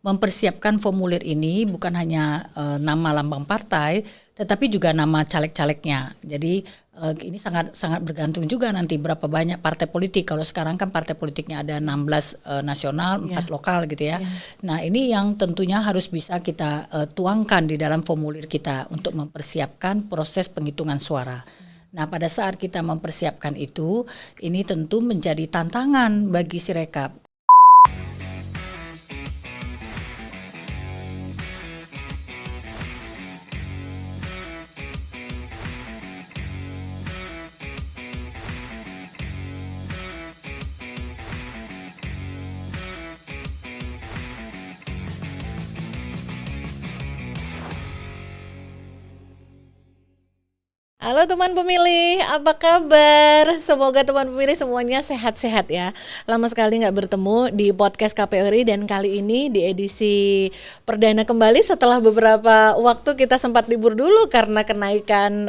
mempersiapkan formulir ini bukan hanya nama lambang partai, tetapi juga nama caleg-calegnya. Jadi ini sangat bergantung juga nanti berapa banyak partai politik. Kalau sekarang kan partai politiknya ada 16 nasional, 4 lokal gitu ya. Nah ini yang tentunya harus bisa kita tuangkan di dalam formulir kita untuk mempersiapkan proses penghitungan suara. Nah pada saat kita mempersiapkan itu, ini tentu menjadi tantangan bagi Sirekap. Halo teman pemilih, apa kabar? Semoga teman pemilih semuanya sehat-sehat ya. Lama sekali nggak bertemu di podcast KPU RI dan kali ini di edisi perdana kembali setelah beberapa waktu kita sempat libur dulu karena kenaikan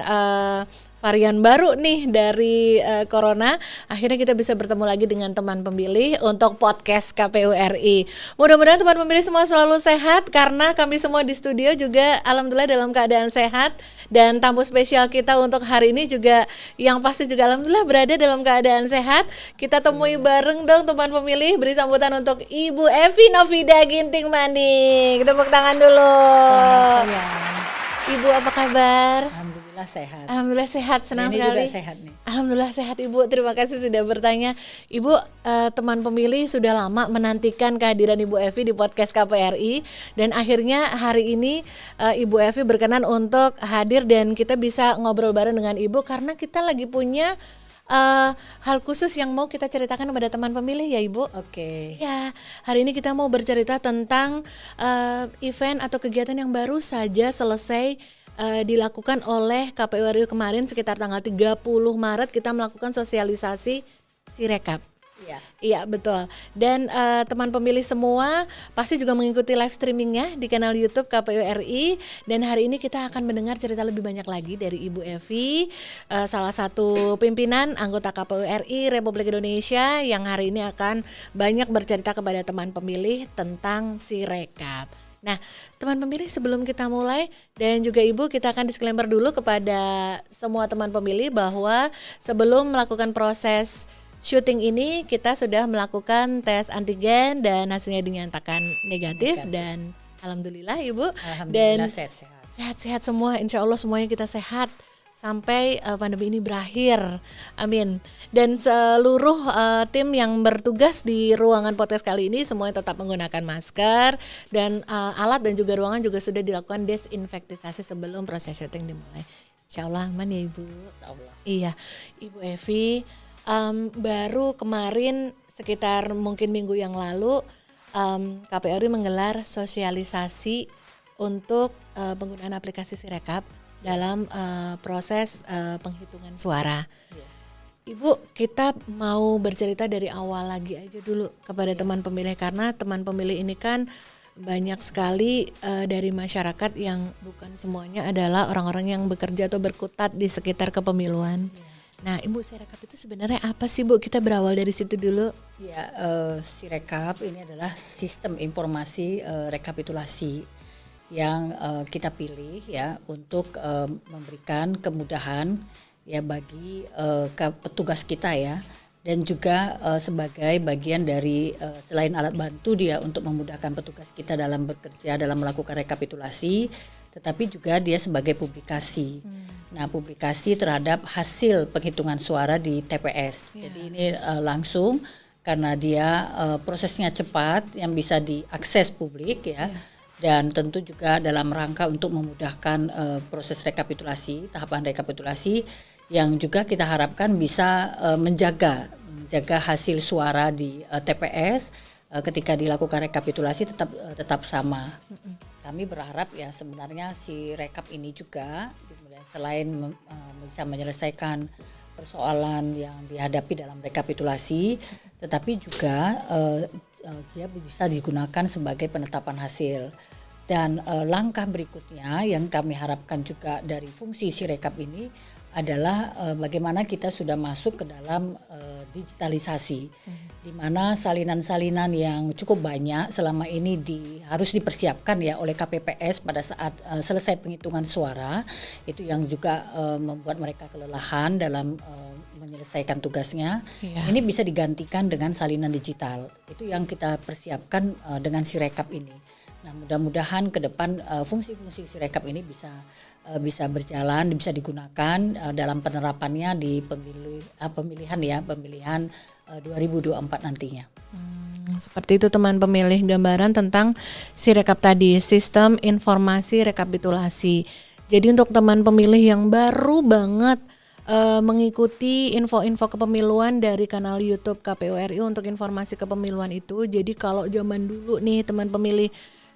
varian baru nih dari Corona. Akhirnya kita bisa bertemu lagi dengan teman pemilih untuk podcast KPU RI. Mudah-mudahan teman pemilih semua selalu sehat karena kami semua di studio juga alhamdulillah dalam keadaan sehat. Dan tamu spesial kita untuk hari ini juga yang pasti juga alhamdulillah berada dalam keadaan sehat. Kita temui bareng dong teman pemilih. Beri sambutan untuk Ibu Evi Novida Ginting Manik. Tepuk tangan dulu. Ibu apa kabar? Alhamdulillah sehat. Alhamdulillah sehat, senang ini sekali. Juga sehat nih. Alhamdulillah sehat Ibu, terima kasih sudah bertanya. Ibu, teman pemilih sudah lama menantikan kehadiran Ibu Evi di podcast KPRI dan akhirnya hari ini Ibu Evi berkenan untuk hadir dan kita bisa ngobrol bareng dengan Ibu karena kita lagi punya hal khusus yang mau kita ceritakan kepada teman pemilih ya Ibu. Oke. Ya, hari ini kita mau bercerita tentang event atau kegiatan yang baru saja selesai dilakukan oleh KPU RI kemarin sekitar tanggal 30 Maret kita melakukan sosialisasi Sirekap. Iya betul. Dan teman pemilih semua pasti juga mengikuti live streamingnya di kanal YouTube KPU RI. Dan hari ini kita akan mendengar cerita lebih banyak lagi dari Ibu Evi, salah satu pimpinan anggota KPU RI Republik Indonesia yang hari ini akan banyak bercerita kepada teman pemilih tentang Sirekap. Nah, teman pemilih sebelum kita mulai dan juga Ibu kita akan disclaimer dulu kepada semua teman pemilih bahwa sebelum melakukan proses syuting ini kita sudah melakukan tes antigen dan hasilnya dinyatakan negatif. Dan alhamdulillah Ibu. Alhamdulillah dan sehat-sehat. Sehat-sehat semua, insya Allah semuanya kita sehat sampai pandemi ini berakhir, amin. Dan seluruh tim yang bertugas di ruangan podcast kali ini semuanya tetap menggunakan masker dan alat dan juga ruangan juga sudah dilakukan desinfektisasi sebelum proses syuting dimulai. Insya Allah aman ya Ibu. Insya Allah. Iya, Ibu Evi baru kemarin sekitar mungkin minggu yang lalu KPU RI menggelar sosialisasi untuk penggunaan aplikasi Sirekap dalam proses penghitungan suara. Ibu, kita mau bercerita dari awal lagi aja dulu kepada teman pemilih karena teman pemilih ini kan banyak sekali dari masyarakat yang bukan semuanya adalah orang-orang yang bekerja atau berkutat di sekitar kepemiluan. Nah, Ibu, Sirekap itu sebenarnya apa sih Bu? Kita berawal dari situ dulu. Ya, Sirekap ini adalah sistem informasi rekapitulasi yang kita pilih ya untuk memberikan kemudahan ya bagi petugas kita ya dan juga sebagai bagian dari selain alat bantu dia untuk memudahkan petugas kita dalam bekerja dalam melakukan rekapitulasi, tetapi juga dia sebagai publikasi. Nah, publikasi terhadap hasil penghitungan suara di TPS. Jadi ini langsung karena dia prosesnya cepat yang bisa diakses publik ya. Dan tentu juga dalam rangka untuk memudahkan proses rekapitulasi, tahapan rekapitulasi yang juga kita harapkan bisa menjaga hasil suara di TPS ketika dilakukan rekapitulasi tetap sama. Kami berharap ya sebenarnya si rekap ini juga selain bisa menyelesaikan persoalan yang dihadapi dalam rekapitulasi, tetapi juga dia bisa digunakan sebagai penetapan hasil. Dan langkah berikutnya yang kami harapkan juga dari fungsi Sirekap ini adalah bagaimana kita sudah masuk ke dalam digitalisasi, di mana salinan-salinan yang cukup banyak selama ini harus dipersiapkan ya oleh KPPS pada saat selesai penghitungan suara, itu yang juga membuat mereka kelelahan dalam menyelesaikan tugasnya. Ini bisa digantikan dengan salinan digital. Itu yang kita persiapkan dengan Sirekap ini. Nah, mudah-mudahan ke depan fungsi-fungsi Sirekap ini bisa berjalan, bisa digunakan dalam penerapannya di pemilihan 2024 nantinya. Seperti itu teman pemilih, gambaran tentang Sirekap tadi, sistem informasi rekapitulasi. Jadi untuk teman pemilih yang baru banget mengikuti info-info kepemiluan dari kanal YouTube KPU RI untuk informasi kepemiluan itu. Jadi kalau zaman dulu nih teman pemilih,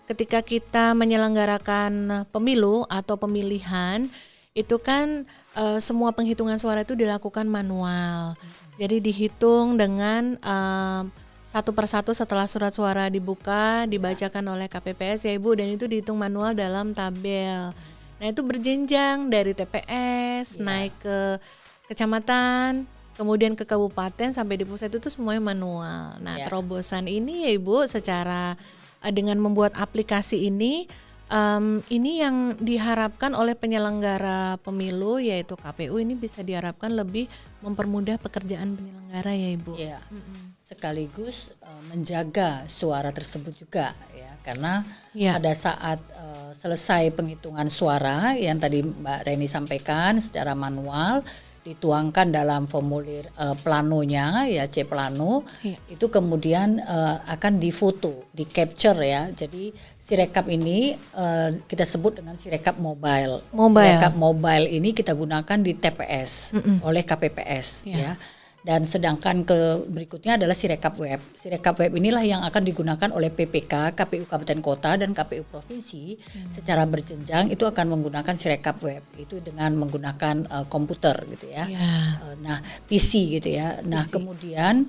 ketika kita menyelenggarakan pemilu atau pemilihan, itu kan semua penghitungan suara itu dilakukan manual. Jadi dihitung dengan satu persatu setelah surat suara dibuka, dibacakan oleh KPPS ya Ibu, dan itu dihitung manual dalam tabel. Nah itu berjenjang dari TPS, naik ke kecamatan, kemudian ke kabupaten, sampai di pusat itu semuanya manual. Nah terobosan ini ya Ibu, secara dengan membuat aplikasi ini yang diharapkan oleh penyelenggara pemilu yaitu KPU, ini bisa diharapkan lebih mempermudah pekerjaan penyelenggara ya Ibu. Iya. Sekaligus menjaga suara tersebut juga ya, karena pada saat selesai penghitungan suara yang tadi Mbak Reni sampaikan secara manual, dituangkan dalam formulir planonya ya, C plano, itu kemudian akan difoto, di capture ya. Jadi Sirekap ini kita sebut dengan Sirekap mobile. Sirekap mobile ini kita gunakan di TPS oleh KPPS ya. Dan sedangkan berikutnya adalah Sirekap web. Sirekap web inilah yang akan digunakan oleh PPK, KPU Kabupaten Kota dan KPU Provinsi secara berjenjang, itu akan menggunakan Sirekap web. Itu dengan menggunakan komputer gitu ya. Nah, PC gitu ya. Nah, kemudian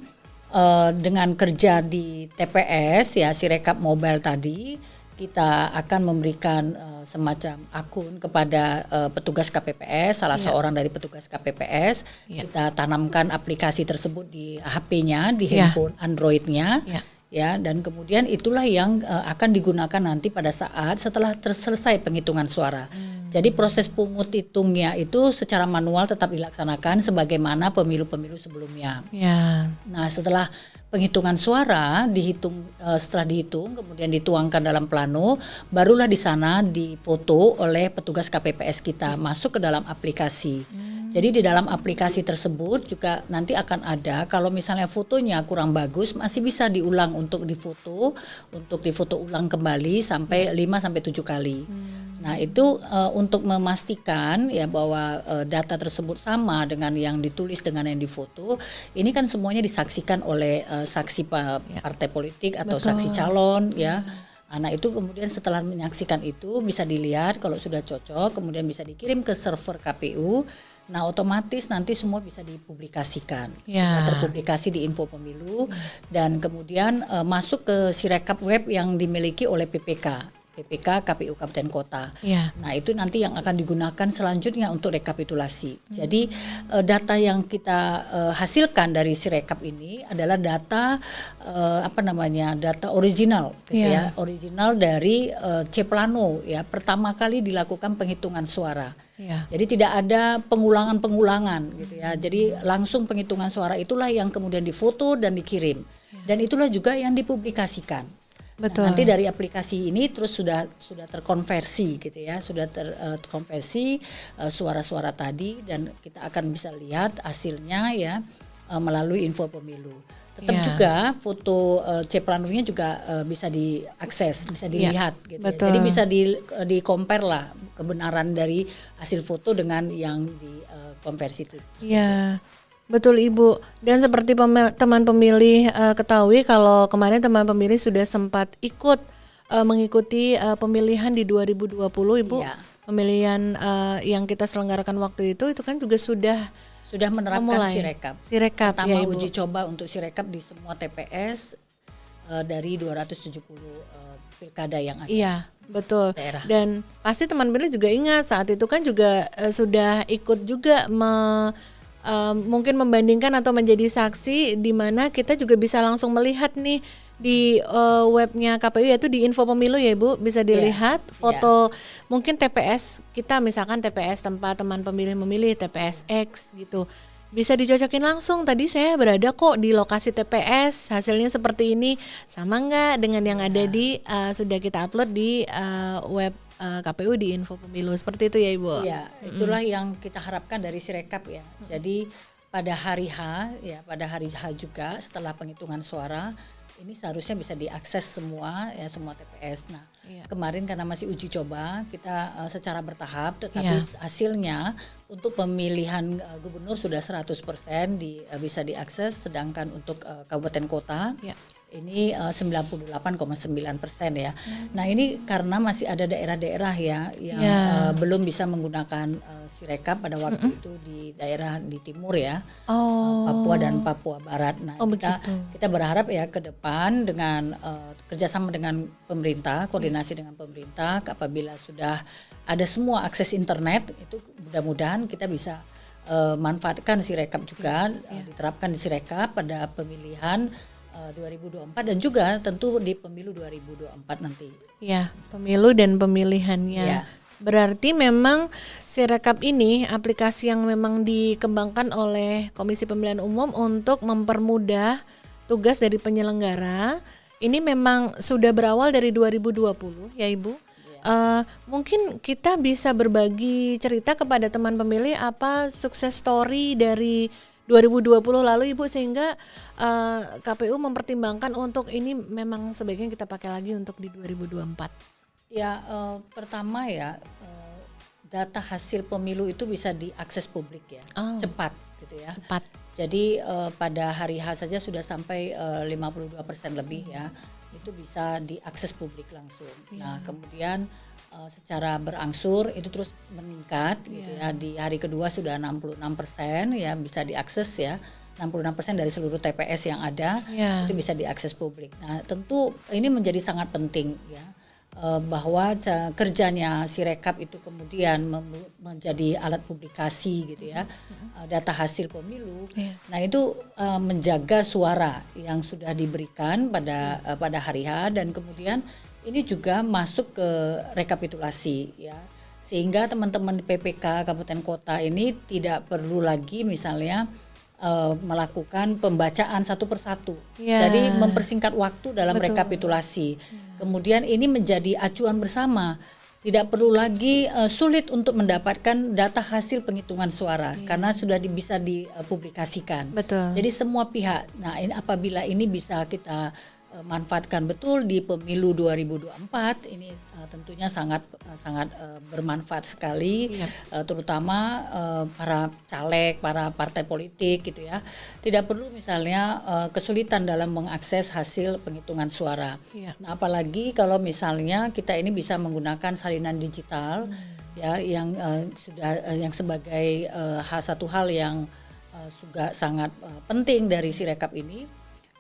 dengan kerja di TPS ya, Sirekap mobile tadi, kita akan memberikan semacam akun kepada petugas KPPS, salah seorang dari petugas KPPS. Kita tanamkan aplikasi tersebut di HP-nya, di handphone Android-nya, ya, dan kemudian itulah yang akan digunakan nanti pada saat setelah selesai penghitungan suara. Jadi proses pungut hitungnya itu secara manual tetap dilaksanakan sebagaimana pemilu-pemilu sebelumnya. Nah, setelah penghitungan suara setelah dihitung kemudian dituangkan dalam plano, barulah di sana difoto oleh petugas KPPS kita masuk ke dalam aplikasi. Jadi di dalam aplikasi tersebut juga nanti akan ada, kalau misalnya fotonya kurang bagus masih bisa diulang untuk difoto ulang kembali sampai 5 sampai 7 kali. Nah, itu untuk memastikan ya bahwa data tersebut sama dengan yang ditulis dengan yang difoto. Ini kan semuanya disaksikan oleh saksi partai politik atau saksi calon ya. Nah, itu kemudian setelah menyaksikan itu bisa dilihat kalau sudah cocok, kemudian bisa dikirim ke server KPU. Nah, otomatis nanti semua bisa dipublikasikan, terpublikasi di Info Pemilu, dan kemudian masuk ke Sirekap web yang dimiliki oleh PPK KPU Kabupaten Kota. Nah, itu nanti yang akan digunakan selanjutnya untuk rekapitulasi. Jadi data yang kita hasilkan dari Sirekap ini adalah data data original, gitu ya, original dari C plano ya, pertama kali dilakukan penghitungan suara. Jadi tidak ada pengulangan gitu ya. Jadi langsung penghitungan suara itulah yang kemudian difoto dan dikirim. Dan itulah juga yang dipublikasikan. Betul. Nah, nanti dari aplikasi ini terus sudah terkonversi gitu ya, sudah terkonversi suara-suara tadi, dan kita akan bisa lihat hasilnya ya melalui Info Pemilu. Tetap juga foto C planonya juga bisa diakses, bisa dilihat gitu. Ya. Jadi bisa di compare lah kebenaran dari hasil foto dengan yang dikonversi itu. Iya. Betul Ibu, dan seperti teman pemilih ketahui, kalau kemarin teman pemilih sudah sempat ikut mengikuti pemilihan di 2020 Ibu, pemilihan yang kita selenggarakan waktu itu kan juga sudah menerapkan Sirekap. Pertama ya, Ibu. Uji coba untuk Sirekap di semua TPS dari 270 pilkada yang ada. Iya, betul. Daerah. Dan pasti teman pemilih juga ingat saat itu kan juga sudah ikut juga mungkin membandingkan atau menjadi saksi di mana kita juga bisa langsung melihat nih di webnya KPU, yaitu di info pemilu ya Ibu, bisa dilihat foto mungkin TPS kita, misalkan TPS tempat teman pemilih memilih, TPS X gitu. Bisa dicocokin langsung, tadi saya berada kok di lokasi TPS, hasilnya seperti ini, sama nggak dengan yang ada di sudah kita upload di web KPU di info pemilu, seperti itu ya Ibu? Iya, itulah yang kita harapkan dari Sirekap ya. Jadi pada hari H juga setelah penghitungan suara ini seharusnya bisa diakses semua ya, semua TPS. Nah, kemarin karena masih uji coba, kita secara bertahap, tetapi hasilnya untuk pemilihan gubernur sudah 100% bisa diakses, sedangkan untuk kabupaten kota ini 98,9% ya. Nah, ini karena masih ada daerah-daerah ya yang belum bisa menggunakan Sirekap pada waktu itu di daerah di timur ya, Papua dan Papua Barat. Nah, kita berharap ya ke depan dengan kerjasama dengan pemerintah, koordinasi dengan pemerintah, apabila sudah ada semua akses internet, itu mudah-mudahan kita bisa manfaatkan Sirekap juga, diterapkan di Sirekap pada pemilihan 2024 dan juga tentu di pemilu 2024 nanti. Ya, pemilu dan pemilihannya. Ya. Berarti memang Sirekap ini aplikasi yang memang dikembangkan oleh Komisi Pemilihan Umum untuk mempermudah tugas dari penyelenggara. Ini memang sudah berawal dari 2020 ya Ibu. Mungkin kita bisa berbagi cerita kepada teman pemilih apa sukses story dari 2020 lalu Ibu, sehingga KPU mempertimbangkan untuk ini memang sebaiknya kita pakai lagi untuk di 2024. Ya, pertama ya data hasil pemilu itu bisa diakses publik ya, cepat gitu ya. Cepat. Jadi pada hari H saja sudah sampai 52% lebih ya, itu bisa diakses publik langsung. Nah, kemudian secara berangsur itu terus meningkat gitu ya. Di hari kedua sudah 66% ya bisa diakses ya. 66% dari seluruh TPS yang ada itu bisa diakses publik. Nah, tentu ini menjadi sangat penting ya, bahwa kerjanya Sirekap itu kemudian menjadi alat publikasi gitu ya, data hasil pemilu. Nah, itu menjaga suara yang sudah diberikan pada hari H, dan kemudian ini juga masuk ke rekapitulasi ya, sehingga teman-teman di PPK kabupaten kota ini tidak perlu lagi misalnya melakukan pembacaan satu persatu. Jadi mempersingkat waktu dalam rekapitulasi. Kemudian ini menjadi acuan bersama. Tidak perlu lagi sulit untuk mendapatkan data hasil penghitungan suara karena sudah bisa dipublikasikan. Betul. Jadi semua pihak. Nah, ini apabila ini bisa kita manfaatkan betul di pemilu 2024, ini tentunya sangat bermanfaat sekali, terutama para caleg, para partai politik gitu ya. Tidak perlu misalnya kesulitan dalam mengakses hasil penghitungan suara. Nah, apalagi kalau misalnya kita ini bisa menggunakan salinan digital ya, yang yang sebagai satu hal yang juga sangat penting dari Sirekap ini.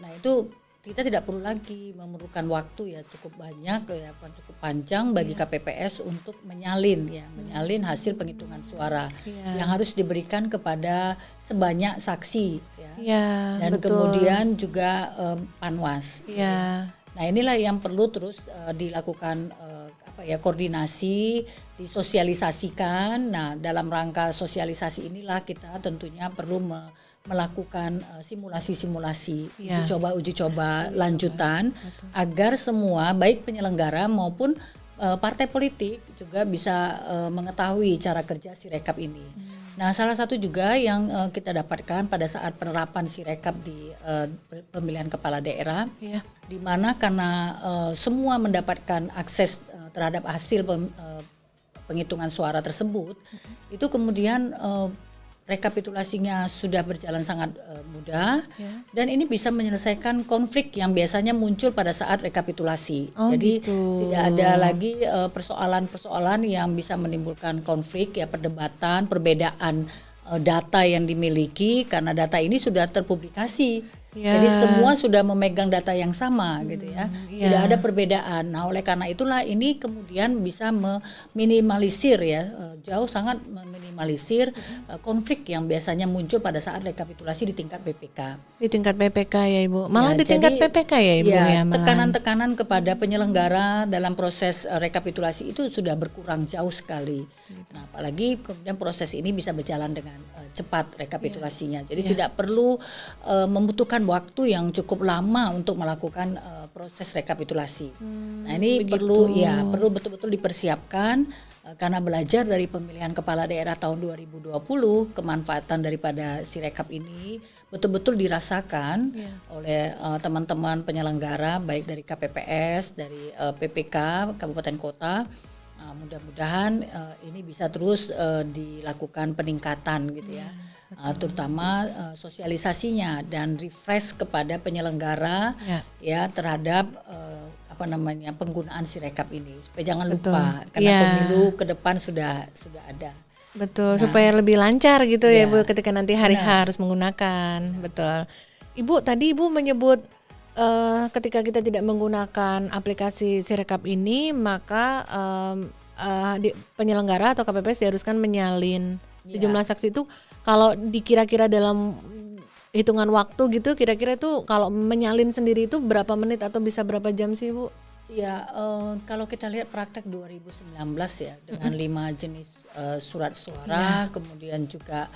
Nah, itu kita tidak perlu lagi memerlukan waktu ya cukup banyak ya, cukup panjang bagi KPPS untuk menyalin menyalin hasil penghitungan suara yang harus diberikan kepada sebanyak saksi ya, dan betul. Kemudian juga Panwas. Nah, inilah yang perlu terus dilakukan koordinasi, disosialisasikan. Nah, dalam rangka sosialisasi inilah kita tentunya perlu melakukan simulasi-simulasi, uji coba lanjutan, agar semua baik penyelenggara maupun partai politik juga bisa mengetahui cara kerja Sirekap ini. Nah, salah satu juga yang kita dapatkan pada saat penerapan Sirekap di pemilihan kepala daerah, di mana karena semua mendapatkan akses terhadap hasil penghitungan suara tersebut, itu kemudian rekapitulasinya sudah berjalan sangat mudah, dan ini bisa menyelesaikan konflik yang biasanya muncul pada saat rekapitulasi. Jadi tidak ada lagi persoalan-persoalan yang bisa menimbulkan konflik ya, perdebatan, perbedaan data yang dimiliki, karena data ini sudah terpublikasi. Jadi semua sudah memegang data yang sama gitu ya. Tidak ada perbedaan. Nah, oleh karena itulah ini kemudian bisa meminimalisir ya, sangat meminimalisir meminimalisir konflik yang biasanya muncul pada saat rekapitulasi di tingkat PPK. Di tingkat PPK ya Ibu, malah Ya, di tingkat jadi, PPK ya Ibu ya, malahan. tekanan-tekanan kepada penyelenggara dalam proses rekapitulasi itu sudah berkurang jauh sekali. Nah, apalagi kemudian proses ini bisa berjalan dengan cepat rekapitulasinya. Jadi tidak perlu membutuhkan waktu yang cukup lama untuk melakukan proses rekapitulasi. Nah, ini perlu betul-betul dipersiapkan karena belajar dari pemilihan kepala daerah tahun 2020, kemanfaatan daripada Sirekap ini betul-betul dirasakan oleh teman-teman penyelenggara baik dari KPPS, dari PPK kabupaten kota. Mudah-mudahan ini bisa terus dilakukan peningkatan gitu ya, terutama sosialisasinya dan refresh kepada penyelenggara ya terhadap penggunaan Sirekap ini supaya jangan lupa karena pemilu ke depan sudah ada. Betul, supaya lebih lancar gitu ya Bu ketika nanti hari harus menggunakan. Betul. Ibu tadi Ibu menyebut ketika kita tidak menggunakan aplikasi Sirekap ini maka penyelenggara atau KPPS diharuskan menyalin sejumlah saksi itu. Kalau dikira-kira dalam hitungan waktu gitu, kira-kira itu kalau menyalin sendiri itu berapa menit atau bisa berapa jam sih Bu? Ya, kalau kita lihat praktek 2019 ya dengan 5 jenis surat suara, kemudian juga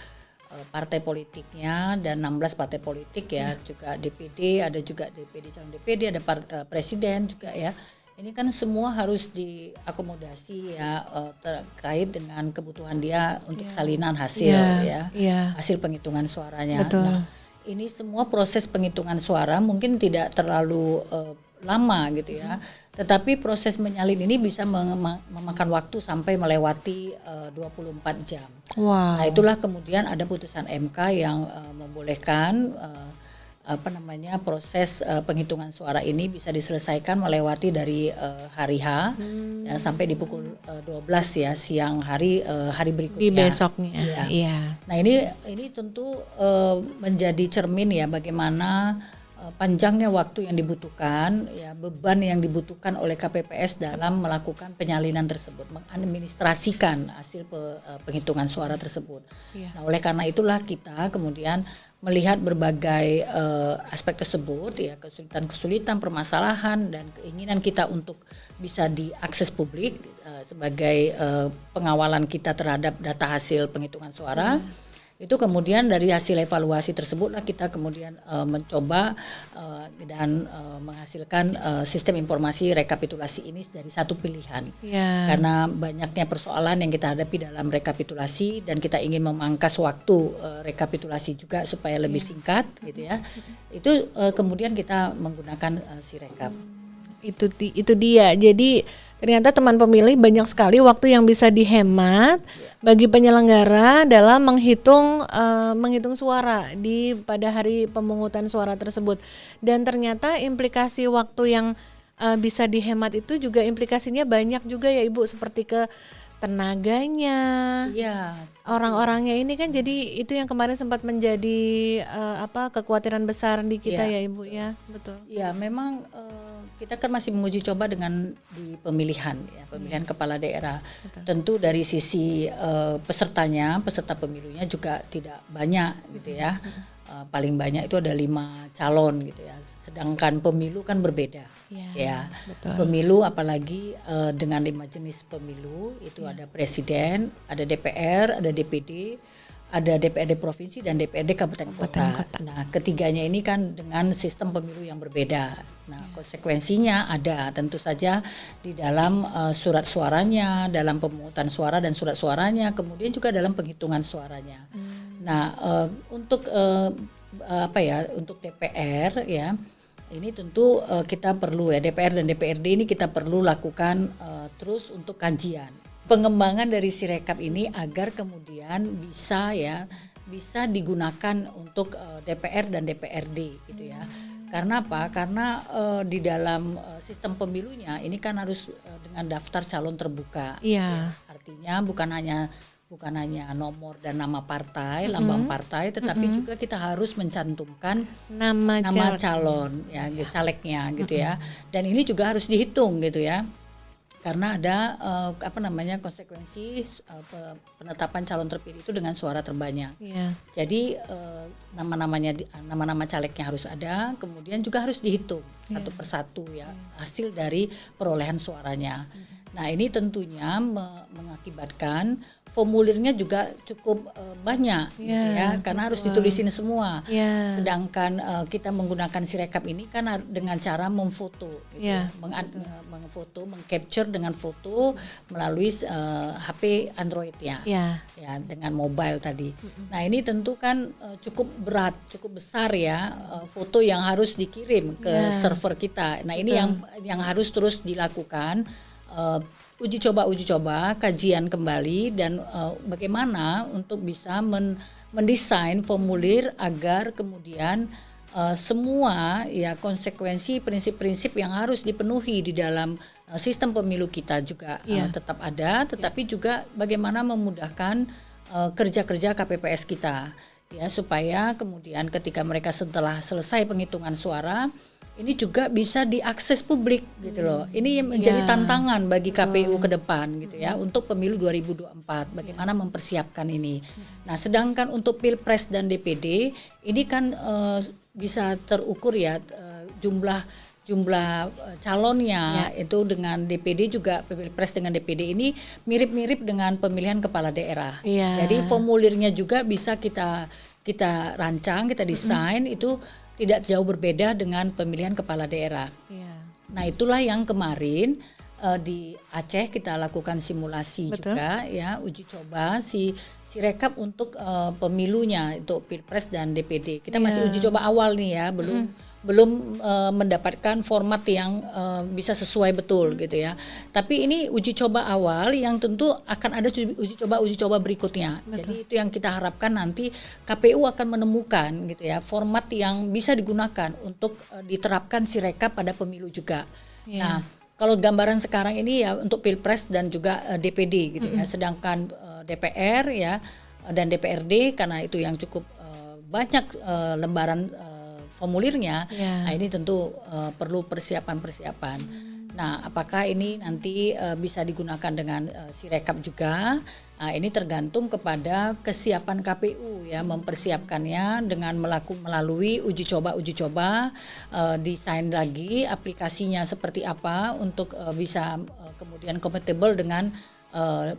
partai politiknya dan 16 partai politik ya, juga DPD, ada juga DPD calon DPD, ada presiden juga ya. Ini kan semua harus diakomodasi ya terkait dengan kebutuhan dia untuk salinan hasil hasil penghitungan suaranya. Betul. Nah, ini semua proses penghitungan suara mungkin tidak terlalu lama gitu ya, tetapi proses menyalin ini bisa memakan waktu sampai melewati 24 jam. Wow. Nah, itulah kemudian ada putusan MK yang membolehkan proses penghitungan suara ini bisa diselesaikan melewati dari hari H sampai di pukul 12 ya siang hari berikutnya. Di besoknya. Iya. Nah, ini tentu menjadi cermin ya bagaimana panjangnya waktu yang dibutuhkan, ya beban yang dibutuhkan oleh KPPS dalam melakukan penyalinan tersebut, mengadministrasikan hasil penghitungan suara tersebut. Nah, oleh karena itulah kita kemudian melihat berbagai aspek tersebut, ya kesulitan-kesulitan, permasalahan dan keinginan kita untuk bisa diakses publik sebagai pengawalan kita terhadap data hasil penghitungan suara. Itu kemudian dari hasil evaluasi tersebutlah kita kemudian mencoba dan menghasilkan sistem informasi rekapitulasi ini dari satu pilihan. Karena banyaknya persoalan yang kita hadapi dalam rekapitulasi dan kita ingin memangkas waktu rekapitulasi juga supaya lebih singkat gitu ya. Itu kemudian kita menggunakan Sirekap. Itu dia. Jadi ternyata teman pemilih banyak sekali waktu yang bisa dihemat bagi penyelenggara dalam menghitung suara pada hari pemungutan suara tersebut. Dan ternyata implikasi waktu yang bisa dihemat itu juga implikasinya banyak juga ya Ibu, seperti ke tenaganya, orang-orangnya ini kan, jadi itu yang kemarin sempat menjadi kekhawatiran besar di kita ya Ibu ya, betul. Ya memang kita kan masih menguji coba dengan di pemilihan kepala daerah. Betul. Tentu dari sisi peserta pemilunya juga tidak banyak gitu ya. Paling banyak itu ada 5 calon gitu ya. Sedangkan pemilu kan berbeda. Betul. Pemilu apalagi dengan 5 jenis pemilu itu ada presiden, ada DPR, ada DPD, ada DPRD provinsi dan DPRD kabupaten kota. Nah, ketiganya ini kan dengan sistem pemilu yang berbeda. Nah, konsekuensinya ada tentu saja di dalam surat suaranya, dalam pemungutan suara dan surat suaranya, kemudian juga dalam penghitungan suaranya. Nah, untuk untuk DPR ya, ini tentu kita perlu ya, DPR dan DPRD ini kita perlu lakukan terus untuk kajian pengembangan dari Sirekap ini agar kemudian bisa digunakan untuk DPR dan DPRD gitu ya. Karena apa? Karena di dalam sistem pemilunya ini kan harus dengan daftar calon terbuka. Ya, artinya bukan hanya nomor dan nama partai, lambang partai, tetapi juga kita harus mencantumkan nama calon ya, calegnya gitu ya. Dan ini juga harus dihitung gitu ya. karena ada konsekuensi penetapan calon terpilih itu dengan suara terbanyak. Iya. Jadi nama-nama calegnya harus ada, kemudian juga harus dihitung satu persatu ya hasil dari perolehan suaranya. Nah ini tentunya mengakibatkan formulirnya juga cukup banyak gitu ya, karena harus ditulisin semua. Sedangkan kita menggunakan Sirekap ini kan dengan cara memfoto, gitu, mengfoto, mengcapture dengan foto melalui HP Android-nya, ya dengan mobile tadi. Nah ini tentu kan cukup berat, cukup besar ya, foto yang harus dikirim ke server kita. Nah ini yang harus terus dilakukan. Uji coba, kajian kembali dan bagaimana untuk bisa mendesain formulir agar kemudian semua ya konsekuensi prinsip-prinsip yang harus dipenuhi di dalam sistem pemilu kita juga tetap ada, tetapi juga bagaimana memudahkan kerja-kerja KPPS kita ya, supaya kemudian ketika mereka setelah selesai penghitungan suara ini juga bisa diakses publik gitu loh. Ini menjadi tantangan bagi KPU ke depan gitu ya untuk pemilu 2024, bagaimana mempersiapkan ini. Nah, sedangkan untuk Pilpres dan DPD ini kan bisa terukur ya jumlah calonnya itu dengan DPD juga, Pilpres dengan DPD ini mirip-mirip dengan pemilihan kepala daerah. Jadi formulirnya juga bisa kita rancang, kita desain itu tidak jauh berbeda dengan pemilihan kepala daerah. Nah itulah yang kemarin di Aceh kita lakukan simulasi juga ya, uji coba si Sirekap untuk pemilunya untuk Pilpres dan DPD. Kita masih uji coba awal nih ya, belum mendapatkan format yang bisa sesuai betul gitu ya. Tapi ini uji coba awal yang tentu akan ada uji coba berikutnya. Jadi itu yang kita harapkan nanti KPU akan menemukan gitu ya format yang bisa digunakan untuk diterapkan Sirekap pada pemilu juga. Nah, kalau gambaran sekarang ini ya untuk Pilpres dan juga DPD gitu ya. Sedangkan DPR ya dan DPRD karena itu yang cukup banyak lembaran formulirnya, nah ini tentu perlu persiapan. Nah, apakah ini nanti bisa digunakan dengan Sirekap juga? Nah, ini tergantung kepada kesiapan KPU ya, mempersiapkannya dengan melalui uji coba, desain lagi aplikasinya seperti apa untuk bisa kemudian compatible dengan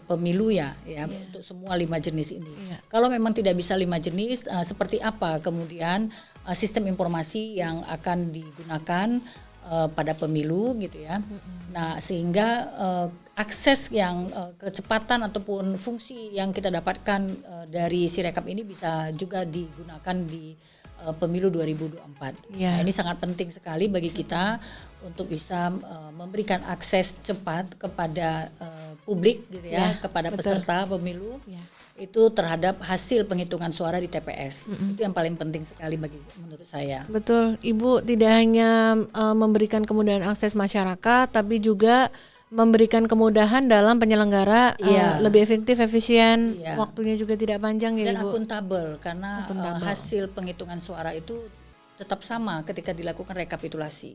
pemilu ya untuk semua 5 jenis ini. Kalau memang tidak bisa 5 jenis, seperti apa kemudian sistem informasi yang akan digunakan pada pemilu gitu ya. Nah sehingga akses yang kecepatan ataupun fungsi yang kita dapatkan dari Sirekap ini bisa juga digunakan di pemilu 2024. Nah, ini sangat penting sekali bagi kita untuk bisa memberikan akses cepat kepada publik gitu ya, kepada peserta pemilu itu terhadap hasil penghitungan suara di TPS. Itu yang paling penting sekali menurut saya. Betul, Ibu tidak hanya memberikan kemudahan akses masyarakat, tapi juga memberikan kemudahan dalam penyelenggara lebih efektif, efisien, waktunya juga tidak panjang ya dan Ibu. Akuntabel karena hasil penghitungan suara itu tetap sama ketika dilakukan rekapitulasi.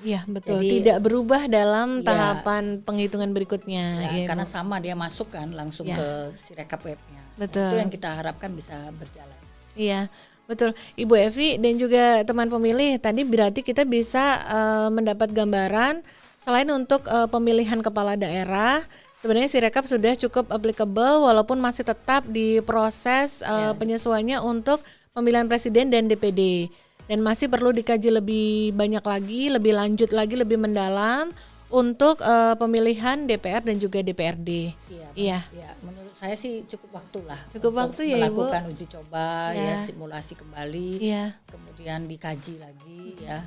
Iya betul. Jadi, tidak berubah dalam tahapan penghitungan berikutnya. Karena sama dia masuk kan langsung ke Sirekap webnya. Betul. Itu yang kita harapkan bisa berjalan. Iya. Betul, Ibu Evi dan juga teman pemilih, tadi berarti kita bisa mendapat gambaran selain untuk pemilihan kepala daerah, sebenarnya Sirekap sudah cukup applicable walaupun masih tetap di proses penyesuaiannya untuk pemilihan presiden dan DPD. Dan masih perlu dikaji lebih banyak lagi, lebih lanjut lagi, lebih mendalam untuk pemilihan DPR dan juga DPRD. Iya. Menurut saya sih cukup waktu lah. Cukup waktu ya Ibu. Melakukan uji coba, simulasi kembali, kemudian dikaji lagi ya.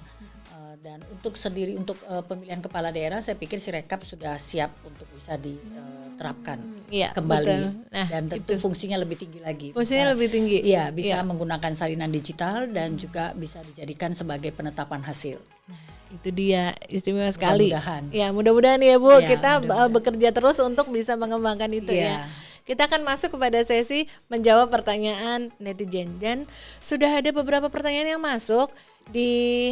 Dan untuk pemilihan kepala daerah, saya pikir Sirekap sudah siap untuk bisa diterapkan kembali. Betul. Nah, dan tentu fungsinya lebih tinggi lagi. Fungsinya lebih tinggi. Iya, bisa menggunakan salinan digital dan juga bisa dijadikan sebagai penetapan hasil. Itu dia, istimewa sekali. Mudah-mudahan. Ya, mudah-mudahan ya Bu, kita bekerja terus untuk bisa mengembangkan itu ya. Kita akan masuk kepada sesi menjawab pertanyaan netizen. Dan sudah ada beberapa pertanyaan yang masuk di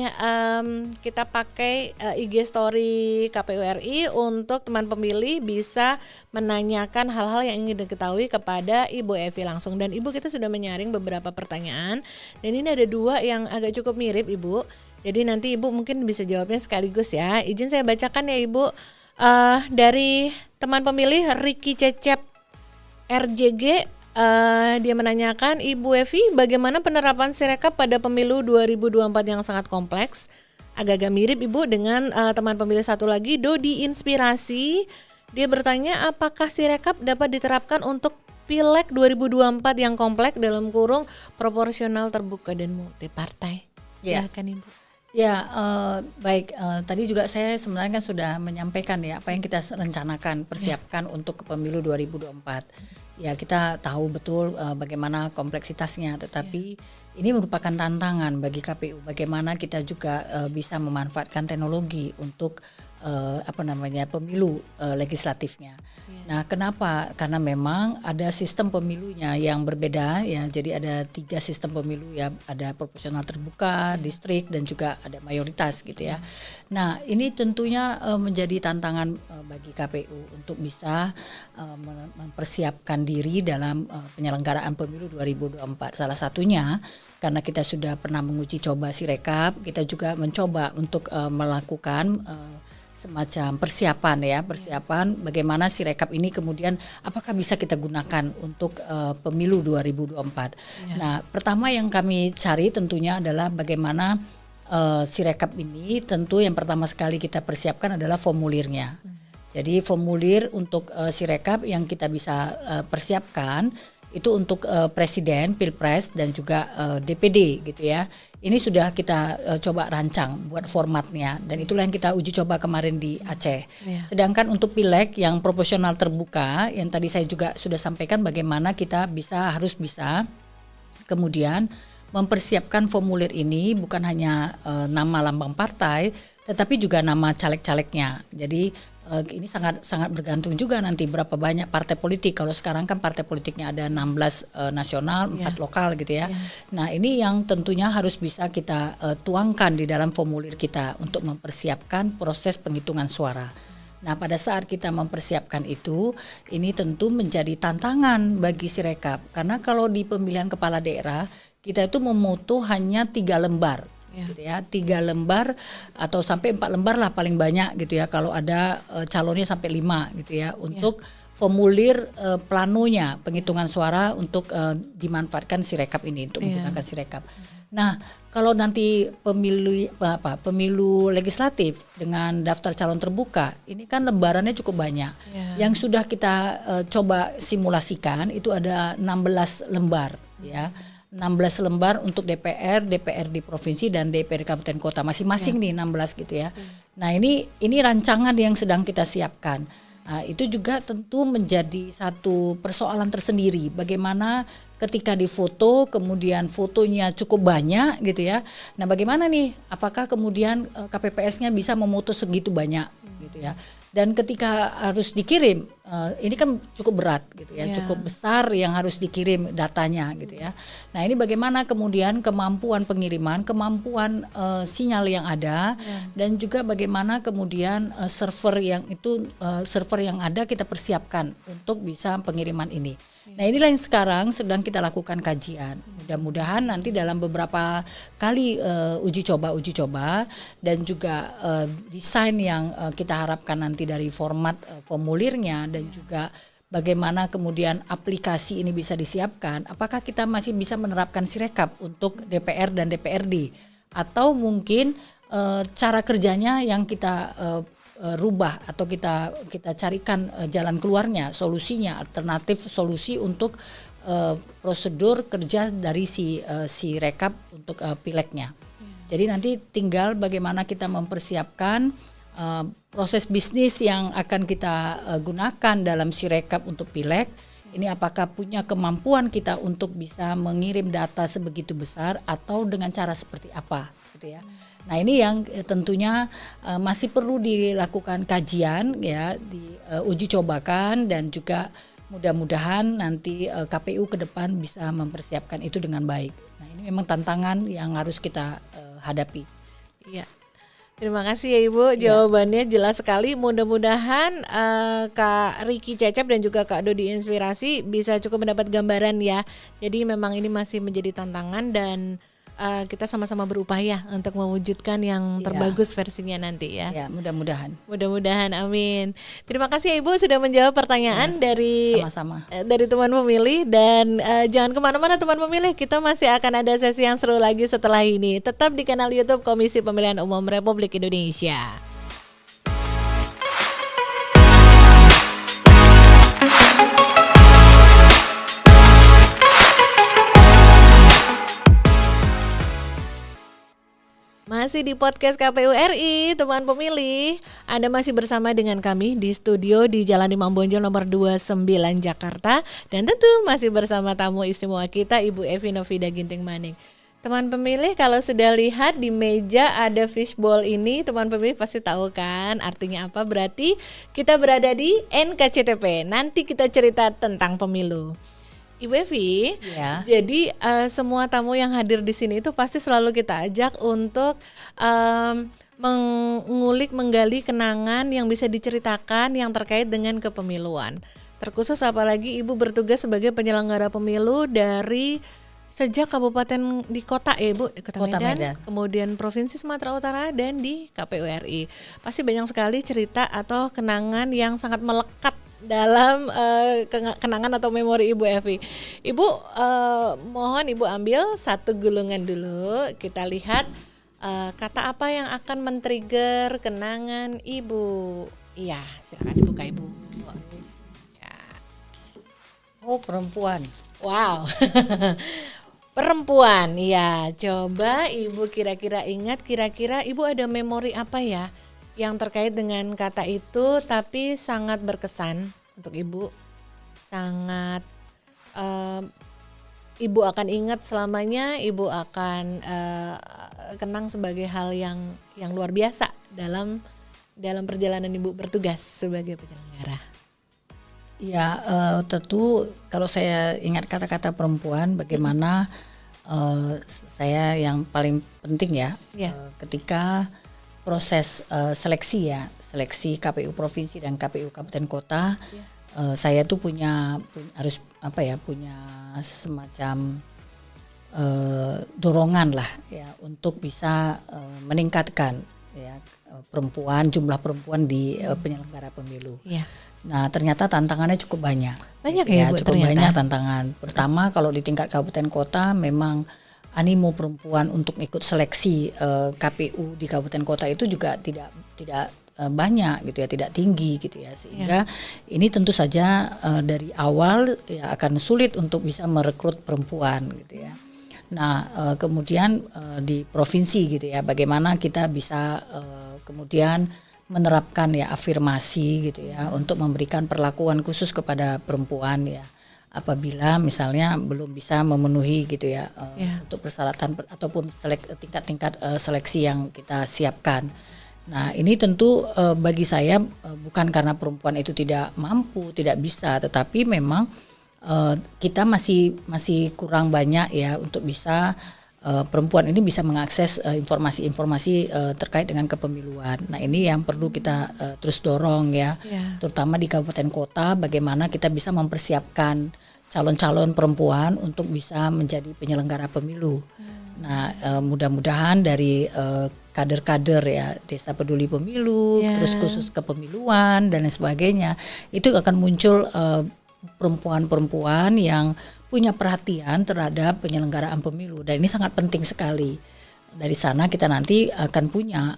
kita pakai IG Story KPU RI untuk teman pemilih bisa menanyakan hal-hal yang ingin diketahui kepada Ibu Evi langsung. Dan Ibu, kita sudah menyaring beberapa pertanyaan dan ini ada 2 yang agak cukup mirip, Ibu. Jadi nanti Ibu mungkin bisa jawabnya sekaligus ya. Izin saya bacakan ya, Ibu. Dari teman pemilih Ricky Cecep RJG, dia menanyakan, Ibu Evi, bagaimana penerapan Sirekap pada pemilu 2024 yang sangat kompleks? Agak-agak mirip, Ibu, dengan teman pemilih satu lagi, Dodi Inspirasi. Dia bertanya, apakah Sirekap dapat diterapkan untuk Pileg 2024 yang kompleks dalam kurung proporsional terbuka dan multi partai? Ya. Silakan, Ibu. Ya, baik. Tadi juga saya sebenarnya kan sudah menyampaikan ya apa yang kita rencanakan, persiapkan untuk pemilu 2024. Ya, kita tahu betul bagaimana kompleksitasnya, tetapi ini merupakan tantangan bagi KPU. Bagaimana kita juga bisa memanfaatkan teknologi untuk pemilu legislatifnya. Nah, kenapa? Karena memang ada sistem pemilunya yang berbeda ya. Jadi ada 3 sistem pemilu ya, ada proporsional terbuka, distrik dan juga ada mayoritas gitu ya. Nah, ini tentunya menjadi tantangan bagi KPU untuk bisa mempersiapkan diri dalam penyelenggaraan pemilu 2024. Salah satunya karena kita sudah pernah menguji coba Sirekap, kita juga mencoba untuk melakukan semacam persiapan bagaimana Sirekap ini kemudian apakah bisa kita gunakan untuk pemilu 2024. Nah, pertama yang kami cari tentunya adalah bagaimana Sirekap ini, tentu yang pertama sekali kita persiapkan adalah formulirnya. Jadi formulir untuk Sirekap yang kita bisa persiapkan itu untuk presiden, pilpres dan juga DPD gitu ya. Ini sudah kita coba rancang buat formatnya dan itulah yang kita uji coba kemarin di Aceh. Sedangkan untuk pileg yang proporsional terbuka yang tadi saya juga sudah sampaikan bagaimana kita harus bisa kemudian mempersiapkan formulir ini bukan hanya nama lambang partai tetapi juga nama caleg-calegnya. Jadi ini sangat bergantung juga nanti berapa banyak partai politik. Kalau sekarang kan partai politiknya ada 16 nasional, 4 lokal gitu ya. Nah, ini yang tentunya harus bisa kita tuangkan di dalam formulir kita untuk mempersiapkan proses penghitungan suara. Nah, pada saat kita mempersiapkan itu, ini tentu menjadi tantangan bagi Sirekap. Karena kalau di pemilihan kepala daerah, kita itu memutu hanya 3 lembar. Gitu ya, 3 lembar atau sampai 4 lembar lah paling banyak gitu ya, kalau ada calonnya sampai 5 gitu ya, untuk formulir planonya penghitungan suara untuk dimanfaatkan Sirekap ini untuk menggunakan Sirekap. Nah, kalau nanti pemilu legislatif dengan daftar calon terbuka, ini kan lembarannya cukup banyak. Yang sudah kita coba simulasikan itu ada 16 lembar ya. 16 lembar untuk DPR di provinsi dan DPR di kabupaten kota masing-masing nih 16 gitu ya. Nah, ini rancangan yang sedang kita siapkan. Nah, itu juga tentu menjadi satu persoalan tersendiri. Bagaimana ketika difoto kemudian fotonya cukup banyak gitu ya. Nah, bagaimana nih? Apakah kemudian KPPS-nya bisa memutus segitu banyak gitu ya? Dan ketika harus dikirim, ini kan cukup berat gitu ya, cukup besar yang harus dikirim datanya gitu ya. Nah, ini bagaimana kemudian kemampuan pengiriman, kemampuan sinyal yang ada, dan juga bagaimana kemudian server yang ada kita persiapkan untuk bisa pengiriman ini. Nah, inilah yang sekarang sedang kita lakukan kajian. Mudah-mudahan nanti dalam beberapa kali uji coba dan juga desain yang kita harapkan nanti dari format formulirnya dan juga bagaimana kemudian aplikasi ini bisa disiapkan. Apakah kita masih bisa menerapkan Sirekap untuk DPR dan DPRD atau mungkin cara kerjanya yang kita rubah atau kita carikan jalan keluarnya, solusinya, alternatif solusi untuk prosedur kerja dari si Rekap untuk pilegnya. Jadi nanti tinggal bagaimana kita mempersiapkan proses bisnis yang akan kita gunakan dalam Sirekap untuk pileg. Ini apakah punya kemampuan kita untuk bisa mengirim data sebegitu besar atau dengan cara seperti apa gitu ya. Nah, ini yang tentunya masih perlu dilakukan kajian ya, diuji cobakan dan juga mudah-mudahan nanti KPU ke depan bisa mempersiapkan itu dengan baik. Nah, ini memang tantangan yang harus kita hadapi. Iya. Terima kasih ya Ibu, jawabannya jelas sekali. Mudah-mudahan Kak Riki Cecep dan juga Kak Dodi Inspirasi bisa cukup mendapat gambaran ya. Jadi memang ini masih menjadi tantangan dan kita sama-sama berupaya untuk mewujudkan yang terbagus versinya nanti ya. Ya, mudah-mudahan. Mudah-mudahan, amin. Terima kasih ya Ibu sudah menjawab pertanyaan dari sama-sama. Dari teman pemilih dan jangan kemana-mana teman pemilih, kita masih akan ada sesi yang seru lagi setelah ini. Tetap di kanal YouTube Komisi Pemilihan Umum Republik Indonesia. Masih di podcast KPU RI, teman pemilih. Anda masih bersama dengan kami di studio di Jalan Imam Bonjol nomor 29 Jakarta. Dan tentu masih bersama tamu istimewa kita, Ibu Evi Novida Ginting Maning. Teman pemilih, kalau sudah lihat di meja ada fishbowl ini, teman pemilih pasti tahu kan artinya apa. Berarti kita berada di NKCTP. Nanti kita cerita tentang pemilu. Ibu Evi, jadi semua tamu yang hadir di sini itu pasti selalu kita ajak untuk mengulik, menggali kenangan yang bisa diceritakan yang terkait dengan kepemiluan. Terkhusus apalagi Ibu bertugas sebagai penyelenggara pemilu dari sejak kabupaten di kota ya Ibu, di Kota Medan, kemudian Provinsi Sumatera Utara dan di KPU RI. Pasti banyak sekali cerita atau kenangan yang sangat melekat dalam kenangan atau memori Ibu Evi. Ibu mohon Ibu ambil satu gulungan dulu. Kita lihat kata apa yang akan men-trigger kenangan Ibu. Iya, silakan dibuka Ibu. Ya. Oh, perempuan. Wow. Perempuan. Ya, coba Ibu kira-kira ingat, kira-kira Ibu ada memori apa ya yang terkait dengan kata itu tapi sangat berkesan untuk Ibu, sangat Ibu akan ingat selamanya, Ibu akan kenang sebagai hal yang luar biasa dalam perjalanan Ibu bertugas sebagai penyelenggara. Ya, tentu kalau saya ingat kata-kata perempuan, bagaimana saya yang paling penting ketika proses seleksi KPU provinsi dan KPU kabupaten kota, saya tuh punya semacam dorongan lah ya untuk bisa meningkatkan ya jumlah perempuan di penyelenggara pemilu. Ya. Nah, ternyata tantangannya cukup banyak. Banyak ya, Bu, cukup ternyata. banyak tantangan. Pertama, kalau di tingkat kabupaten kota memang animo perempuan untuk ikut seleksi KPU di kabupaten kota itu juga tidak banyak gitu ya, tidak tinggi gitu ya, sehingga ini tentu saja dari awal ya akan sulit untuk bisa merekrut perempuan gitu ya. Nah, kemudian di provinsi gitu ya, bagaimana kita bisa kemudian menerapkan ya afirmasi gitu ya untuk memberikan perlakuan khusus kepada perempuan ya. Apabila misalnya belum bisa memenuhi gitu ya untuk persyaratan ataupun tingkat-tingkat seleksi yang kita siapkan. Nah, ini tentu bagi saya bukan karena perempuan itu tidak mampu, tidak bisa, tetapi memang kita masih kurang banyak ya untuk bisa perempuan ini bisa mengakses informasi-informasi terkait dengan kepemiluan. Nah, ini yang perlu kita terus dorong ya, terutama di kabupaten kota, bagaimana kita bisa mempersiapkan calon-calon perempuan untuk bisa menjadi penyelenggara pemilu. Nah, mudah-mudahan dari kader-kader ya Desa Peduli Pemilu, terus khusus kepemiluan dan lain sebagainya, itu akan muncul perempuan-perempuan yang punya perhatian terhadap penyelenggaraan pemilu, dan ini sangat penting sekali. Dari sana kita nanti akan punya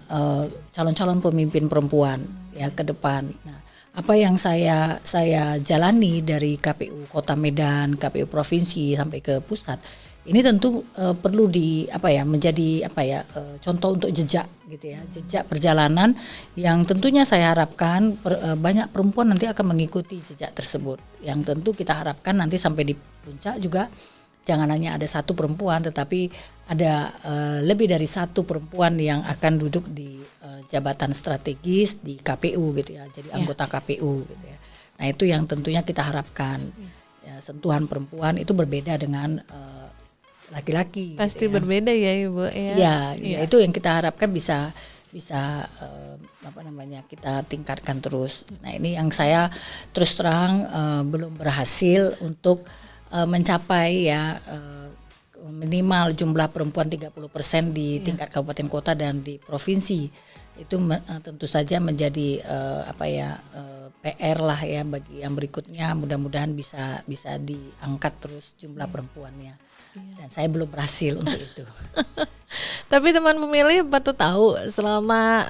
calon-calon pemimpin perempuan ya ke depan. Nah, apa yang saya jalani dari KPU Kota Medan, KPU provinsi sampai ke pusat, ini tentu perlu menjadi contoh untuk jejak gitu ya, jejak perjalanan yang tentunya saya harapkan banyak perempuan nanti akan mengikuti jejak tersebut. Yang tentu kita harapkan nanti sampai di puncak juga jangan hanya ada satu perempuan, tetapi ada lebih dari satu perempuan yang akan duduk di jabatan strategis di KPU gitu ya, jadi anggota KPU gitu ya. Nah itu yang tentunya kita harapkan. Ya, sentuhan perempuan itu berbeda dengan laki-laki. Pasti gitu ya. berbeda ya Ibu ya. Ya, itu yang kita harapkan bisa kita tingkatkan terus. Nah ini yang saya terus terang belum berhasil untuk mencapai ya minimal jumlah perempuan 30% di tingkat kabupaten kota dan di provinsi. Itu tentu saja menjadi PR lah ya bagi yang berikutnya, mudah-mudahan bisa diangkat terus jumlah perempuannya. Dan saya belum berhasil untuk itu. Tapi teman pemilih patut tahu selama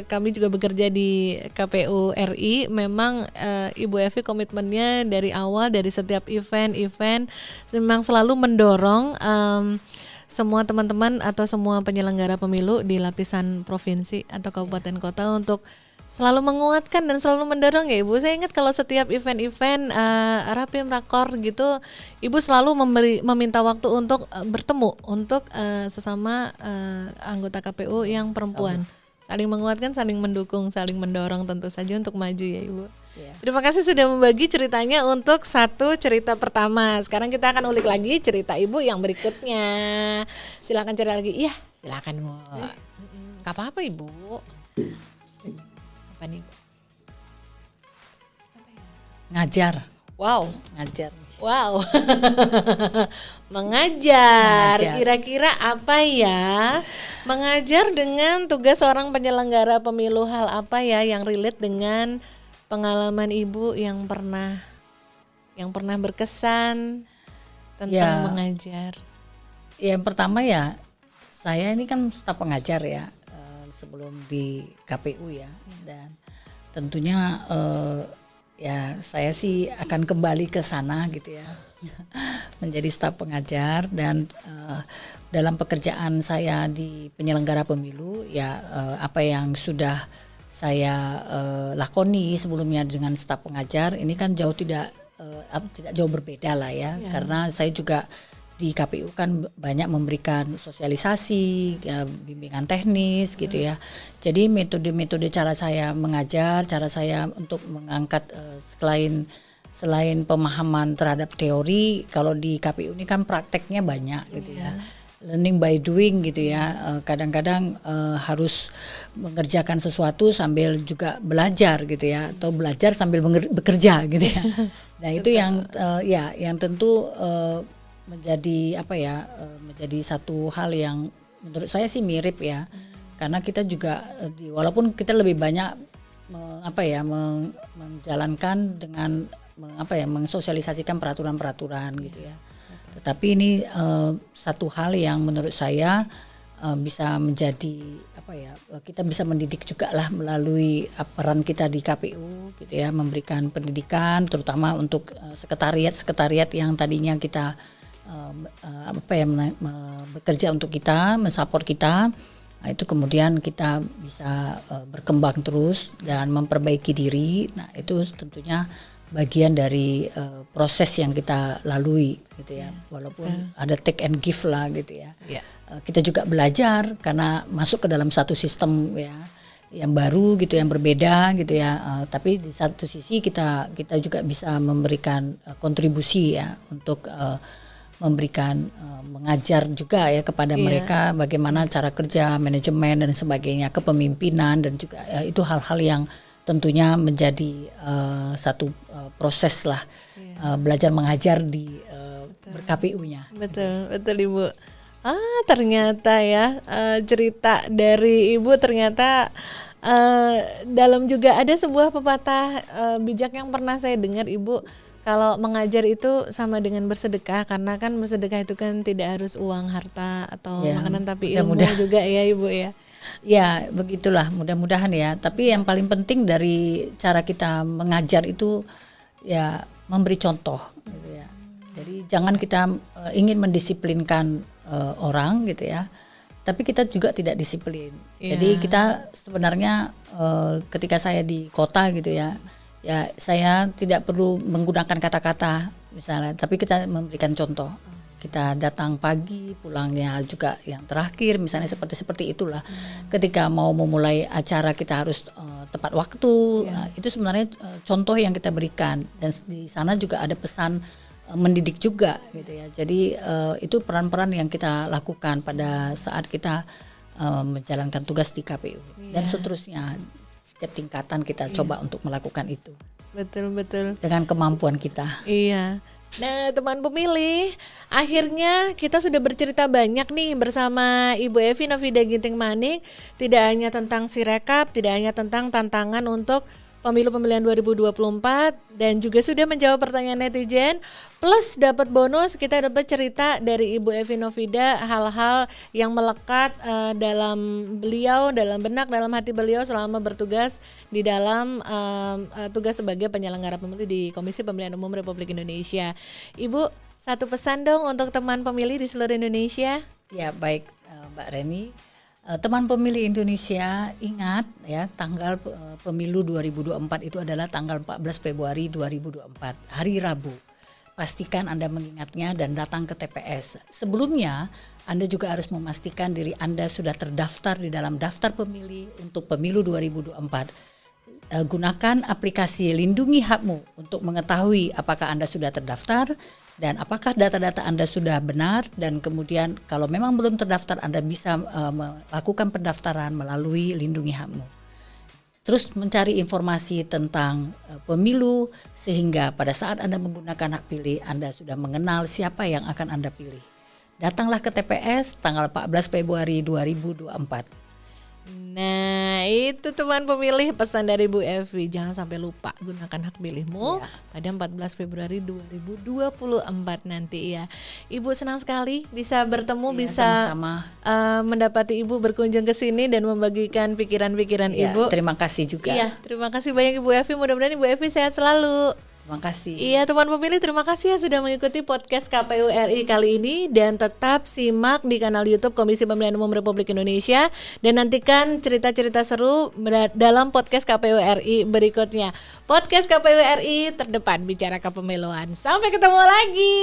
kami juga bekerja di KPU RI, memang Ibu Evi komitmennya dari awal, dari setiap event memang selalu mendorong semua teman-teman atau semua penyelenggara pemilu di lapisan provinsi atau kabupaten kota untuk selalu menguatkan dan selalu mendorong ya Ibu. Saya ingat kalau setiap event-event Rapim Rakor gitu, Ibu selalu meminta waktu untuk bertemu untuk sesama anggota KPU yang perempuan. Saling menguatkan, saling mendukung, saling mendorong tentu saja untuk maju ya Ibu. Yeah. Terima kasih sudah membagi ceritanya untuk satu cerita pertama. Sekarang kita akan ulik lagi cerita Ibu yang berikutnya. Silakan cerita lagi. Iya, silakan Bu. Gak apa-apa Ibu. Apa nih? Ngajar. Wow, ngajar. Wow. Mengajar. Kira-kira apa ya? Mengajar dengan tugas seorang penyelenggara pemilu, hal apa ya yang relate dengan pengalaman Ibu yang pernah berkesan tentang mengajar? Yang pertama ya, saya ini kan staf pengajar ya. Sebelum di KPU ya, dan tentunya ya saya sih akan kembali ke sana gitu ya, menjadi staf pengajar. Dan dalam pekerjaan saya di penyelenggara pemilu ya, apa yang sudah saya lakoni sebelumnya dengan staf pengajar ini kan tidak jauh berbeda lah ya, karena saya juga di KPU kan banyak memberikan sosialisasi, bimbingan teknis gitu ya. Jadi metode-metode cara saya mengajar, cara saya untuk mengangkat selain pemahaman terhadap teori, kalau di KPU ini kan prakteknya banyak gitu ya. Learning by doing gitu ya. Kadang-kadang harus mengerjakan sesuatu sambil juga belajar gitu ya, atau belajar sambil bekerja gitu ya. Nah itu yang tentu menjadi menjadi satu hal yang menurut saya sih mirip ya, karena kita juga walaupun kita lebih banyak menjalankan dengan mensosialisasikan peraturan-peraturan gitu ya, tetapi ini satu hal yang menurut saya bisa menjadi kita bisa mendidik juga lah melalui peran kita di KPU gitu ya, memberikan pendidikan terutama untuk sekretariat yang tadinya kita bekerja untuk kita, mensupport kita. Nah, itu kemudian kita bisa berkembang terus dan memperbaiki diri. Nah, itu tentunya bagian dari proses yang kita lalui gitu ya. Walaupun ada take and give lah gitu ya. Kita juga belajar karena masuk ke dalam satu sistem ya yang baru gitu, yang berbeda gitu ya. Tapi di satu sisi kita juga bisa memberikan kontribusi ya untuk memberikan mengajar juga ya kepada mereka bagaimana cara kerja, manajemen dan sebagainya, kepemimpinan, dan juga itu hal-hal yang tentunya menjadi satu proses lah belajar mengajar di ber-KPU-nya. Betul Ibu. Ternyata ya cerita dari Ibu ternyata dalam juga ada sebuah pepatah bijak yang pernah saya dengar Ibu. Kalau mengajar itu sama dengan bersedekah, karena kan bersedekah itu kan tidak harus uang, harta atau makanan, tapi ilmu juga ya Ibu ya. Ya begitulah, mudah-mudahan ya. Tapi yang paling penting dari cara kita mengajar itu ya memberi contoh gitu ya. Jadi jangan kita ingin mendisiplinkan orang gitu ya, tapi kita juga tidak disiplin. Jadi kita sebenarnya ketika saya di kota gitu ya, saya tidak perlu menggunakan kata-kata misalnya, tapi kita memberikan contoh. Kita datang pagi, pulangnya juga yang terakhir, misalnya seperti itulah. Ketika mau memulai acara kita harus tepat waktu. Nah, itu sebenarnya contoh yang kita berikan, dan di sana juga ada pesan mendidik juga gitu ya. Jadi itu peran-peran yang kita lakukan pada saat kita menjalankan tugas di KPU dan seterusnya. Setiap tingkatan kita coba untuk melakukan itu. Betul. Dengan kemampuan kita. Iya. Nah, teman pemilih, akhirnya kita sudah bercerita banyak nih bersama Ibu Evi Novida Ginting Manik, tidak hanya tentang Sirekap, tidak hanya tentang tantangan untuk pemilu pemilihan 2024, dan juga sudah menjawab pertanyaan netizen, plus dapat bonus, kita dapat cerita dari Ibu Evi Novida hal-hal yang melekat dalam beliau, dalam benak, dalam hati beliau selama bertugas di dalam tugas sebagai penyelenggara pemilu di Komisi Pemilihan Umum Republik Indonesia. Ibu, satu pesan dong untuk teman pemilih di seluruh Indonesia. Ya, baik Mbak Reni. Teman pemilih Indonesia, ingat ya, tanggal pemilu 2024 itu adalah tanggal 14 Februari 2024, hari Rabu. Pastikan Anda mengingatnya dan datang ke TPS. Sebelumnya, Anda juga harus memastikan diri Anda sudah terdaftar di dalam daftar pemilih untuk pemilu 2024. Gunakan aplikasi Lindungi Hakmu untuk mengetahui apakah Anda sudah terdaftar dan apakah data-data Anda sudah benar, dan kemudian kalau memang belum terdaftar, Anda bisa melakukan pendaftaran melalui Lindungi Hakmu. Terus mencari informasi tentang pemilu sehingga pada saat Anda menggunakan hak pilih, Anda sudah mengenal siapa yang akan Anda pilih. Datanglah ke TPS tanggal 14 Februari 2024. Nah, itu teman pemilih pesan dari Bu Evi, jangan sampai lupa gunakan hak pilihmu pada 14 Februari 2024 nanti ya. Ibu senang sekali bisa bertemu, bisa sama-sama. Mendapati Ibu berkunjung ke sini dan membagikan pikiran-pikiran Ibu. Terima kasih juga. Iya, terima kasih banyak Ibu Evi, mudah-mudahan Ibu Evi sehat selalu. Terima kasih. Iya, teman pemilih, terima kasih ya sudah mengikuti podcast KPU RI kali ini, dan tetap simak di kanal YouTube Komisi Pemilihan Umum Republik Indonesia, dan nantikan cerita-cerita seru dalam podcast KPU RI berikutnya. Podcast KPU RI terdepan bicara kepemiluan. Sampai ketemu lagi.